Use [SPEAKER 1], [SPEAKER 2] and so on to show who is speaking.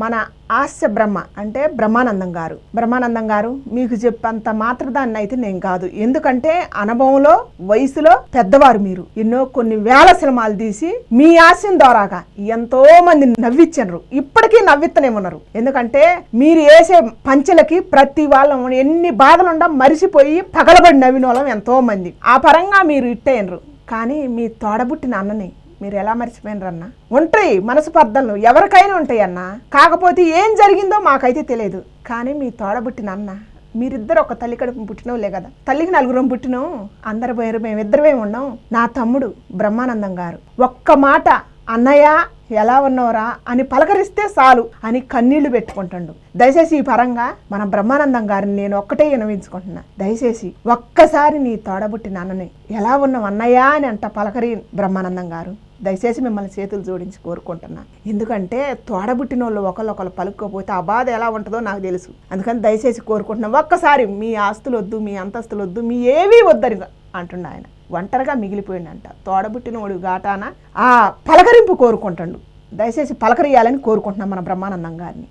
[SPEAKER 1] మన ఆస్య బ్రహ్మ అంటే బ్రహ్మానందం గారు మీకు చెప్పంత మాత్రదాన్ని అయితే నేను కాదు. ఎందుకంటే అనుభవంలో వయసులో పెద్దవారు మీరు. ఎన్నో కొన్ని వేల సినిమాలు తీసి మీ ఆశయం ద్వారాగా ఎంతో మంది నవ్వించరు, ఇప్పటికీ నవ్విత్తనే ఉన్నారు. ఎందుకంటే మీరు వేసే పంచెలకి ప్రతి వాళ్ళం ఎన్ని బాధలుండా మరిసిపోయి పగలబడి నవ్విన వాళ్ళం ఎంతో మంది. ఆ పరంగా మీరు ఇట్టేనరు. కానీ మీ తోడబుట్టిన అన్నని మీరు ఎలా మర్చిపోయినరన్నా? ఉంటాయి మనసు పద్ధతులు, ఎవరికైనా ఉంటాయి అన్న. కాకపోతే ఏం జరిగిందో మాకైతే తెలియదు. కానీ మీ తోడబుట్టిన అన్న, మీరిద్దరు ఒక తల్లి కడుపు పుట్టినోళ్ళే కదా. తల్లికి 4 పుట్టినాం, అందరు పోయారు, మేము ఇద్దరమే ఉన్నాం. నా తమ్ముడు బ్రహ్మానందం గారు ఒక్క మాట అన్నయ్య ఎలా ఉన్నవరా అని పలకరిస్తే చాలు అని కన్నీళ్లు పెట్టుకుంటాడు. దయచేసి ఈ పరంగా మన బ్రహ్మానందం గారిని నేను ఒక్కటే వినవించుకుంటున్నా. దయచేసి ఒక్కసారి నీ తోడబుట్టిన అన్నని ఎలా ఉన్నావు అన్నయ్య అని అంట పలకరి బ్రహ్మానందం గారు. దయచేసి మిమ్మల్ని చేతులు జోడించి కోరుకుంటున్నా. ఎందుకంటే తోడబుట్టిన వాళ్ళు ఒకళ్ళు పలుకోపోతే ఆ బాధ ఎలా ఉంటుందో నాకు తెలుసు. అందుకని దయచేసి కోరుకుంటున్నా, ఒక్కసారి మీ ఆస్తులు వద్దు, మీ అంతస్తులు వద్దు, మీ ఏవీ వద్దరి అంటున్నా. ఆయన ఒంటరిగా మిగిలిపోయిందంట. తోడబుట్టిన వాడు ఘాటాన ఆ పలకరింపు కోరుకుంటాడు. దయచేసి పలకరియాలని కోరుకుంటున్నాం మన బ్రహ్మానందం గారిని.